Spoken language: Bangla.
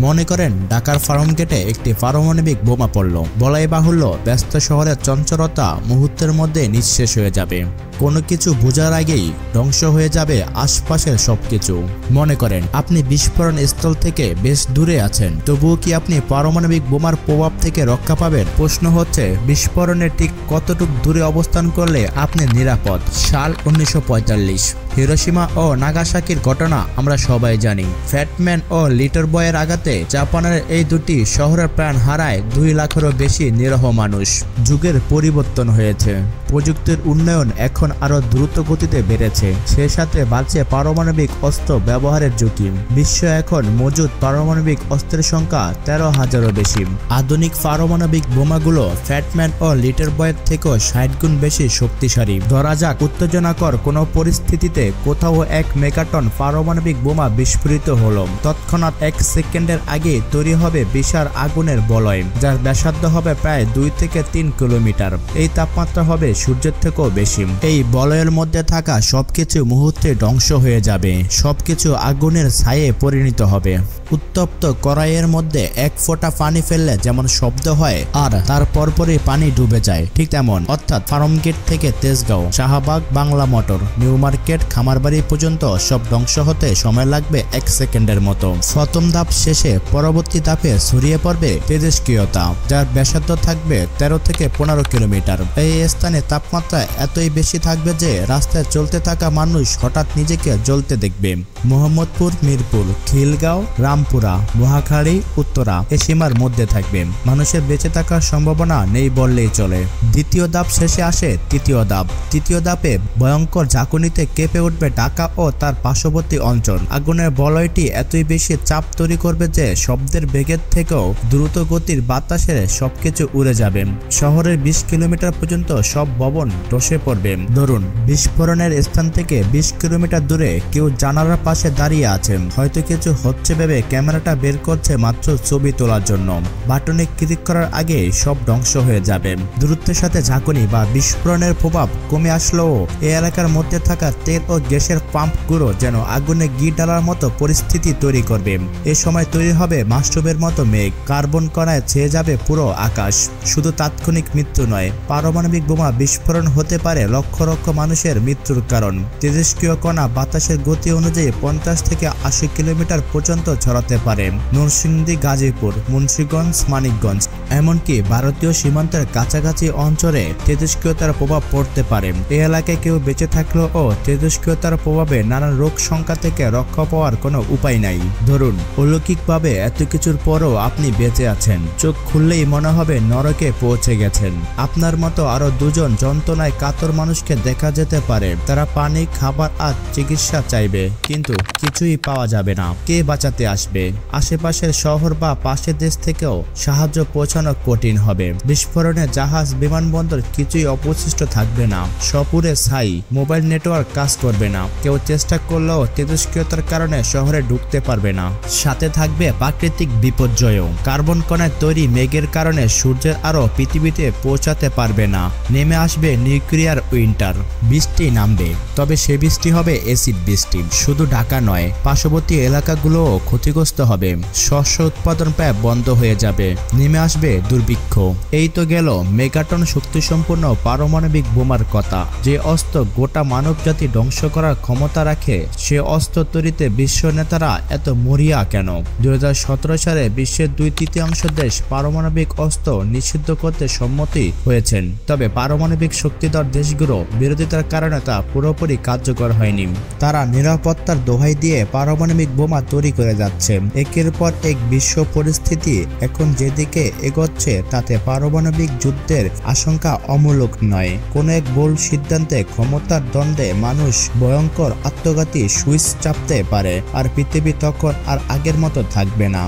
মনে করেন ঢাকার ফার্মগেটে একটি পারমাণবিক বোমা পড়ল। বলাই বাহুল্য ব্যস্ত শহরের চঞ্চলতা মুহূর্তের মধ্যে নিঃশেষ হয়ে যাবে। কোনো কিছু বোঝার আগেই ধ্বংস হয়ে যাবে আশপাশের সবকিছু। মনে করেন আপনি বিস্ফোরণ স্থল থেকে বেশ দূরে আছেন, তবুও কি আপনি পারমাণবিক বোমার প্রভাব থেকে রক্ষা পাবেন? প্রশ্ন হচ্ছে, বিস্ফোরণের ঠিক কতটুকু দূরে অবস্থান করলে আপনি নিরাপদ? সাল 1945। হিরোশিমা ও নাগাসাকির ঘটনা আমরা সবাই জানি। ফ্যাটম্যান ও লিটল বয়ের আঘাতে জাপানের এই দুটি শহরের প্রাণ হারায় 2 লাখেরও বেশি নিরীহ মানুষ। যুগের পরিবর্তন হয়েছে, প্রযুক্তির উন্নয়ন এখন আরো দ্রুত গতিতে বেড়েছে, সে সাথে বাড়ছে পারমাণবিক অস্ত্র ব্যবহারের ঝুঁকি। বিশ্ব এখন মজুদ পারমাণবিক অস্ত্রের সংখ্যা 13,000-এরও বেশি। আধুনিক পারমাণবিক বোমাগুলো ফ্যাটম্যান ও লিটল বয়ের থেকেও 60 গুণ বেশি শক্তিশালী। ধরা যাক উত্তেজনাকর কোনো পরিস্থিতিতে কোথাও 1 মেগাটন পারমাণবিক বোমা বিস্ফোরিত হলো। তৎক্ষণাৎ 1 সেকেন্ডের আগে তৈরি হবে বিশাল আগুনের বলয়, যার ব্যাসার্ধ হবে প্রায় 2 থেকে 3 কিলোমিটার। এই তাপমাত্রা হবে সূর্যের থেকেও বেশি। এই বলয়ের মধ্যে থাকা সবকিছু মুহূর্তে ধ্বংস হয়ে যাবে, সবকিছু আগুনের ছায়ে পরিণত হবে। উত্তপ্ত কড়াইয়ের মধ্যে 1 ফোঁটা পানি ফেললে যেমন শব্দ হয় আর তার পরপরই পানি ডুবে যায়, ঠিক তেমন। অর্থাৎ ফার্মগেট থেকে তেজগাঁও, শাহবাগ, বাংলা মোটর, নিউ মার্কেট, খামারবাড়ি পর্যন্ত সব ধ্বংস হতে সময় লাগবে 1 সেকেন্ডের মতো। প্রথম ধাপ শেষে পরবর্তী ধাপে ছড়িয়ে পড়বে তেজস্ক্রিয়তা, যার ব্যাসার্ধ থাকবে 13 থেকে 15 কিলোমিটার। এই স্থানে তাপমাত্রা এতই বেশি থাকবে যে রাস্তায় চলতে থাকা মানুষ হঠাৎ নিজেকে জ্বলতে দেখবে। মোহাম্মদপুর, মিরপুর, খিলগাঁও, রামপুরা, মহাখালী, উত্তরা এ সীমার মধ্যে থাকবে। মানুষের বেঁচে থাকার সম্ভাবনা নেই বললেই চলে। দ্বিতীয় ধাপ শেষে আসে তৃতীয় ধাপ। তৃতীয় ধাপে ভয়ঙ্কর ঝাঁকুনিতে কেঁপে উঠবে ঢাকা ও তার পার্শ্ববর্তী অঞ্চল। আগুনের বলয়টি এতই বেশি চাপ তৈরি করবে যে শব্দের বেগের থেকেও দ্রুত গতির বাতাসে সবকিছু উড়ে যাবে। শহরের 20 কিলোমিটার পর্যন্ত সব ভবন ধসে পড়বে। ধরুন বিস্ফোরণের স্থান থেকে 20 কিলোমিটার দূরে কেউ জানালার পাশে দাঁড়িয়ে আছে, হয়তো কিছু হচ্ছে ভেবে ক্যামেরাটা বের করছে মাত্র ছবি তোলার জন্য। বাটনে ক্লিক করার আগে সব ধ্বংস হয়ে যাবে। দূরত্বের সাথে ঝাঁকুনি বা বিস্ফোরণের প্রভাব কমে আসলেও এই এলাকার মধ্যে থাকা তেল ও গ্যাসের পাম্পগুলো যেন আগুনে ঘি ঢালার মতো পরিস্থিতি তৈরি করবে। এ সময় তৈরি হবে মাশরুমের মতো মেঘ, কার্বন কণায় ছেয়ে যাবে পুরো আকাশ। শুধু তাৎক্ষণিক মৃত্যু নয়, পারমাণবিক বোমা বিস্ফোরণ হতে পারে লক্ষ লক্ষ মানুষের মৃত্যুর কারণ। তেজস্ক্রিয় কণা বাতাসের গতি অনুযায়ী 50 থেকে 80 কিলোমিটার পর্যন্ত ছড়াতে পারে। নরসিংদী, গাজীপুর, মুন্সিগঞ্জ, মানিকগঞ্জ, এমনকি ভারতীয় সীমান্তের কাছাকাছি অঞ্চলে তেজস্ক্রিয়তার প্রভাব পড়তে পারে। এই এলাকায় কেউ বেঁচে থাকলেও তেজস্ক্রিয়তার প্রভাবে নানান রোগ সংখ্যা থেকে রক্ষা পাওয়ার কোনো উপায় নাই। ধরুন অলৌকিকভাবে এত কিছুর পরও আপনি বেঁচে আছেন, চোখ খুললেই মনে হবে নরকে পৌঁছে গেছেন। আপনার মতো আরো 2 জন যন্ত্রণায় কাতর মানুষকে দেখা যেতে পারে। তারা পানি, খাবার আর চিকিৎসা চাইবে, কিন্তু কিছুই পাওয়া যাবে না। কে বাঁচাতে আসবে? আশেপাশের শহর বা পাশের দেশ থেকেও সাহায্য পৌঁছানো কঠিন হবে। বিস্ফোরণে জাহাজ, বিমানবন্দর কিছুই অবশিষ্ট থাকবে না, সপুরে ছাই। মোবাইল নেটওয়ার্ক কাজ করবে না, কেউ চেষ্টা করলেও তেজস্ক্রিয়তার কারণে শহরে ঢুকতে পারবে না। সাথে থাকবে প্রাকৃতিক বিপর্যয়ও। কার্বন কণায় তৈরি মেঘের কারণে সূর্যের আলো পৃথিবীতে পৌঁছাতে পারবে না। নেমে আসবে নিউক্লিয়ার উইন্টার। বৃষ্টি নামবে, তবে সে বৃষ্টি হবে অ্যাসিড বৃষ্টি। শুধু ঢাকা নয়, পার্শ্ববর্তী এলাকাগুলোও ক্ষতিগ্রস্ত হবে। শস্য উৎপাদন প্রায় বন্ধ হয়ে যাবে। নেমে আসবে দুর্ভিক্ষ। এই তো গেল মেগাটন শক্তিসম্পন্ন পারমাণবিক বোমার কথা। যে অস্ত্র গোটা মানবজাতি ধ্বংস করার ক্ষমতা রাখে, সে অস্ত্র তৈরিতে বিশ্ব নেতারা এত মরিয়া কেন? 2017 সালে বিশ্বের 2/3 দেশ পারমাণবিক অস্ত্র নিষিদ্ধ করতে সম্মতি হয়েছেন। তবে পারমাণবিক শক্তিধর দেশগুলো বিরোধিতার কারণে তা পুরোপুরি কার্যকর হয়নি। তারা নিরাপত্তার দোহাই দিয়ে পারমাণবিক বোমা তৈরি করে যাচ্ছে। একের পর এক বিশ্ব পরিস্থিতি এখন যেদিকে এগোচ্ছে তাতে পারমাণবিক যুদ্ধের আশঙ্কা অমূলক নয়। কোন এক ভুল সিদ্ধান্তে ক্ষমতার দ্বন্দ্বে মানুষ ভয়ঙ্কর আত্মঘাতী সুইচ চাপতে পারে, আর পৃথিবী তখন আর আগের মতো থাকবে না।